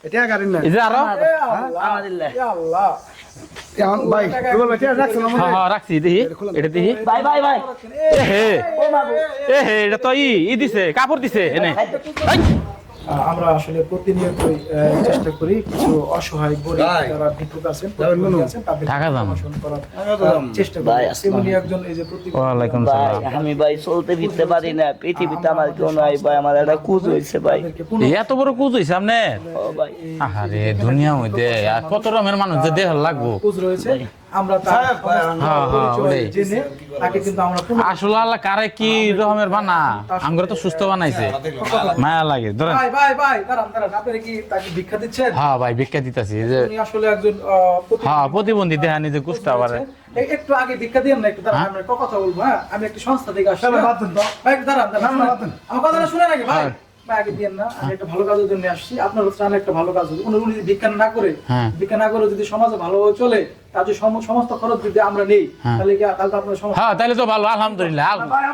এটা গাড়ির না এই যে আরো আমাদিল্লাহ আল্লাহ ভাই কেবল এটা রাখছেন হ্যাঁ হ্যাঁ রাখছি দেখি এটা দেখি ভাই ভাই ভাই এ হে ও বাবু এ হে এটা তো ই দিছে কাপড় দিছে এনে এই, আমরা আসলে প্রতিনিয়তই চেষ্টা করি কিছু অসহায় গরিব যারা ভিক্ষুক আছেন প্রতিবন্ধী আছেন তাদের টাকা দাম। পোষণ করার চেষ্টা করি ভাই, তেমনি একজন এই যে প্রতিবন্ধী ওয়ালাইকুম ভাই সালাম আমি ভাই চলতে ফিরতে পারি না পৃথিবীতে আমার কেউ নাই ভাই আমার একটা কুজ হয়েছে ভাই এত বড় কুজ হইছে আপনি ও ভাই আরে দুনিয়া মধ্যে আর কত রকমের মানুষ যে দেহ লাগবো খোঁজ রয়েছে আমরা তার হ্যাঁ, পরিচয় ওটাই। জেনে তাকে কিন্তু আমরা আসলে আল্লাহ কারে কি রকমের বানা আমরা তো সুস্থ বানাইছে মায়া লাগে ধরেন ভাই ভাই ভাই দাঁড়ান দাঁড়ান আপনারা কি তাকে ভিক্ষা দিচ্ছেন হ্যাঁ ভাই ভিক্ষা দিতেছি যে উনি আসলে একজন হ্যাঁ প্রতিবন্ধী দেহা নিজে কুষ্ঠ আবার একটু আগে ভিক্ষা দিয়েন না একটু দাঁড়ান আমরা একটা কথা বলবো হ্যাঁ আমি একটি সংস্থা থেকে আসছি ভাই একটু দাঁড়ান দাঁড়ান আমার কথাটা শুনে নাকি ভাই ভাই আগে দিয়েন না আমি একটা ভালো কাজের জন্য আসছি আপনারা চান একটা ভালো কাজ হবে উনি যদি ভিক্ষা না করে হ্যাঁ। ভিক্ষা না করে যদি সমাজে ভালোভাবে চলে তার যে সমস্ত খরচ যদি আমরা নেই হ্যাঁ। তাহলে কি তাহলে তো আপনার সমস্যা হ্যাঁ তাইলে তো ভালো আলহামদুলিল্লাহ ভাই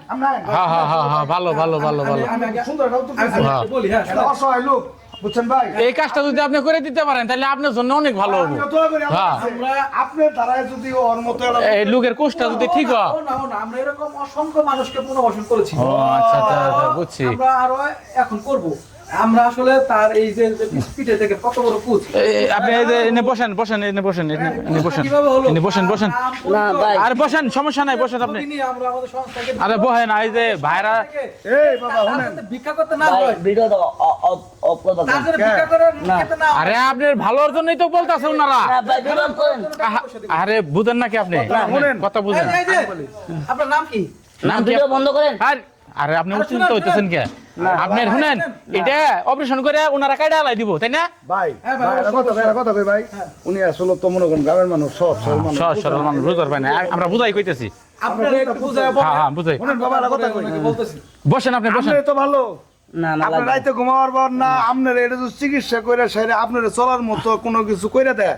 আমরা হ্যাঁ হ্যাঁ হ্যাঁ হ্যাঁ ভালো ভালো ভালো ভালো আমি আগে সুন্দর একটা উত্তর দিচ্ছি। বলি হ্যাঁ অসহায় লোক বুঝছেন ভাই এই কাজটা যদি আপনি করে দিতে পারেন তাহলে আপনার জন্য অনেক ভালো হবে হ্যাঁ আমরা আপনার দ্বারা যদি ওর মতো এই লোকের কোষ্ঠটা যদি ঠিক হয় না আমরা এরকম অসংখ্য মানুষকে পুনর্বাসন করেছি ও আচ্ছা আচ্ছা আচ্ছা, বুঝছি আমরা আরো এখন করব আমরা আসলে তার এই যে পিঠে থেকে কত বড় কুচ আপনি এই যে এনে বসেন বসেন এনে বসেন এনে বসেন কিভাবে হলো? এনে বসেন বসেন না ভাই আর বসেন সমস্যা নাই বসেন আপনি তিনি আমরা আমাদের সংস্থাকে আরে বহেন এই যে ভাইরা এই বাবা শুনেন ভিক্ষা করতে না ভাই হয় ভিডিও দাও অফ করে দাও তার জন্য ভিক্ষা করে খেতে না হয়। আরে আপনার ভালোর জন্যই তো বলতাছে ওনারা না ভাই ভিডিও করেন আরে বুঝেন নাকি আপনি কথা বুঝেন এই যে, আপনার নাম কি নাম কি ভিডিও বন্ধ করেন আরে আপনি উচিত হইতেছেন কে আপনি শুনেন এটা অপারেশন করে ওনারা কাইডা আলাই দিব তাই না ভাই হ্যাঁ ভাই, ভাই, একটা কথা কই ভাই উনি আসলে তো মনে করেন গ্রামের মানুষ সব মানুষ সহজ সরল মানুষ বুঝতে পারবেন না আমরা বুঝাই কইতেছি আপনার একটু বুঝায় হ্যাঁ হ্যাঁ বুঝাই শুনেন বাবা একটা কথা কই বলতেছি বসেন আপনি বসেন আপনি তো ভালো না না আপনার রাইতে ঘুমাবার পর না আপনার এটা যদি চিকিৎসা করে সেরে আপনার চলার মতো কোনো কিছু কইরা দেয়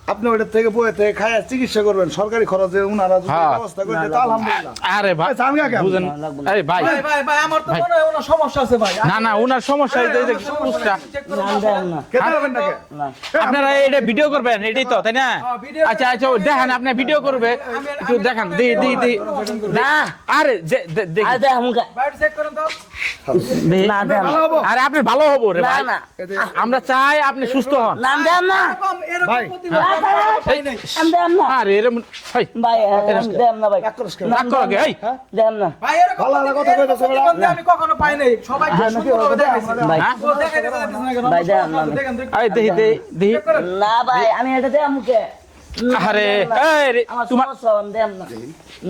আপনি ওইটা থেকে বইয়ে থেকে খায় চিকিৎসা করবেন সরকারি খরচে উনারা যদি হ্যাঁ। ব্যবস্থা করে দেয় তা আলহামদুলিল্লাহ আরে ভাই আচ্ছা, আমি আগে বুঝেন লাগবো না। এই ভাই ভাই ভাই ভাই আমার তো মনে হয় ওনার সমস্যা আছে ভাই না না ওনার সমস্যা এই যে কুষ্ঠটা নাম দেন না খেতে হবেন নাকি না আপনারা এটা ভিডিও করবেন এটাই তো তাই না ভিডিও আচ্ছা আচ্ছা দেখেন আপনি ভিডিও করবে একটু দেখান দি দি দি না আরে দেখি আর দেখ মুখে বাইরে চেক করেন তো না দেন না আরে আপনি ভালো হবো রে না ভাই না আমরা চাই আপনি সুস্থ হন নাম দেন না এরকম ভাই। প্রতিভা নাম দেন না আরে এরম ভাই ভাই দেন না ভাই রাগ করো কে এই দেন না ভাই এরকম ভালো ভালো কথা কইতেছে বড়। প্রতিবন্ধী আমি কখনো পাই নাই সবাই সুন্দরভাবে দেখাইছে ভাই হ্যাঁ? ও দেখাইতে পারতেছে না কেন? ভাই, দেন না। দেখেন, দেখেন। এই দেখি দেখি না ভাই আমি এটা দেন মুখে আরে এই রে, আমার তোমার সমস্যা আমি দেন না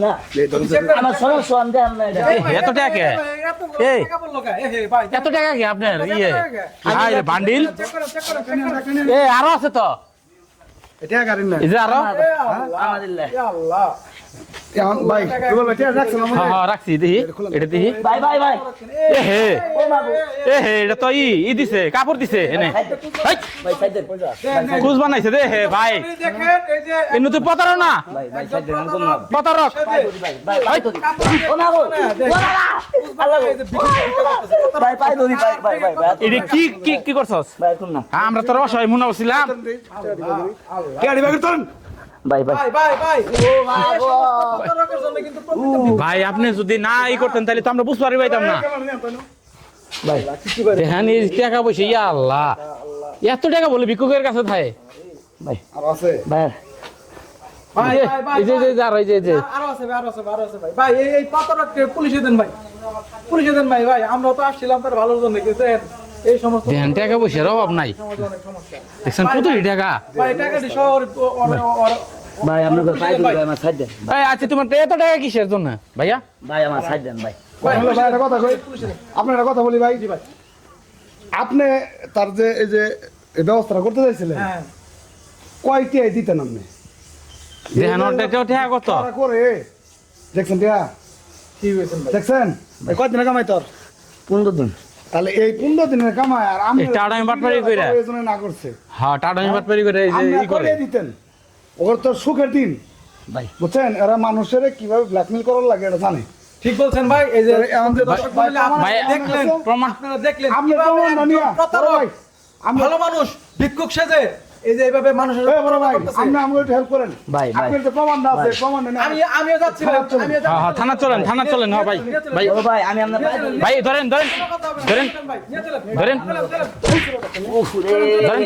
না চেক করেন। আমার সমস্যা আমি দেন না এটা এই ভাই, এত টাকা কে? এত এই। টাকা বললো কে? হে ভাই এত টাকা কি আপনার ইয়ে আরে বান্ডিল চেক করেন চেক করেন এ আরো আছে তো এটা গাড়ির না এই যে আরো আমাদিল্লাহ আল্লাহ ভাই কেবল এটা রাখছেন হ্যাঁ হ্যাঁ রাখছি দেখি এটা দেখি ভাই ভাই ভাই এ হে ও বাবু এ হে এটা তো ই দিছে কাপড় দিছে এনে এই, ভাই সাইড দেন কুজ বানাইছে দে হে ভাই দেখেন এই যে এনু তো পতারো না ভাই ভাই সাইড দেন কোন না পতারক ভাই ভাই তো ও না গো আল্লাহ ভাই পাই দই ভাই ভাই ভাই ভাই এটা কি কি কি করছস ভাই কোন না আমরা তো অসহায় মনে হচ্ছিলাম গাড়ি বাগের তোরেন ভাই ভাই ভাই ভাই ভাই ও বাবু প্রতারকের জন্য কিন্তু প্রতিটা ভাই আপনি যদি না ই করতেন তাহলে তো আমরা বুঝতে পাইতাম না ভাই হ্যাঁ টাকা পয়সা ইয়া আল্লাহ এত টাকা বলে ভিক্ষুকের কাছে থাকে ভাই আর আছে ভাই ভাই ভাই ভাই এই যে আর এই যে আরো আছে ভাই আরো আছে আরো আছে ভাই ভাই এই প্রতারককে পুলিশে দেন ভাই পুলিশে দেন ভাই ভাই আমরা তো আসছিলাম তার ভালোর জন্য কিন্তু এই সমস্ত ধ্যান টাকা পয়সার অভাব নাই সমাজে অনেক সমস্যা দেখছেন কত টাকা ভাই টাকাটি শহর ভাই আমরা পাই দই ভাই আমার সাইড দেন এই আচ্ছা তোমার তো এত টাকা কিসের জন্য ভাইয়া ভাই আমার সাইড দেন ভাই ভাই একটা কথা কই আপনার একটা কথা বলি ভাই ভাই আপনি তার যে এই যে এই ব্যবস্থাটা করতে চাইছিলেন হ্যাঁ কয়টি দিতেন আপনি ধ্যান টাকা কত তারা করে দেখছেন দিয়া ঠিক হয়েছেন ভাই দেখছেন এই কয়দিনে কামাই তোর 15 দিন তাহলে এই 15 দিনের কামাই আর আমি এই টাকা আমি বাটপারি কইরা। এই জন্য না করছে হ্যাঁ টাটা আমি বাটপারি করে এই যে আপনি ই করে করে দিতেন ওর তো সুখের দিন ভাই বুঝছেন এরা মানুষের কিভাবে ব্ল্যাকমেল করার লাগে এটা জানে ঠিক বলছেন ভাই এই যে আমাদের দর্শক মণ্ডলী, আপনারা ভাই, দেখলেন প্রমাণ আপনারা দেখলেন আপনি কিভাবে প্রমাণ না একজন নিয়া প্রতারক ভাই ভালো মানুষ ভিক্ষুক সেজে এই যে এইভাবে মানুষের এ বড় ভাই করতেছে। আপনি আমাকে হেল্প করেন ভাই, ভাই। আপনার তো প্রমাণ আছে প্রমাণ নেই আমিও যাচ্ছি ভাই, আমিও যাচ্ছি। হ্যাঁ থানা চলেন হ্যাঁ ভাই ভাই বড় ভাই আমি আপনার পায়ে ধরি ভাই ধরেন ধরেন ধরেন ভাই, নিয়ে চলেন। ধরেন উফ রে ধরেন।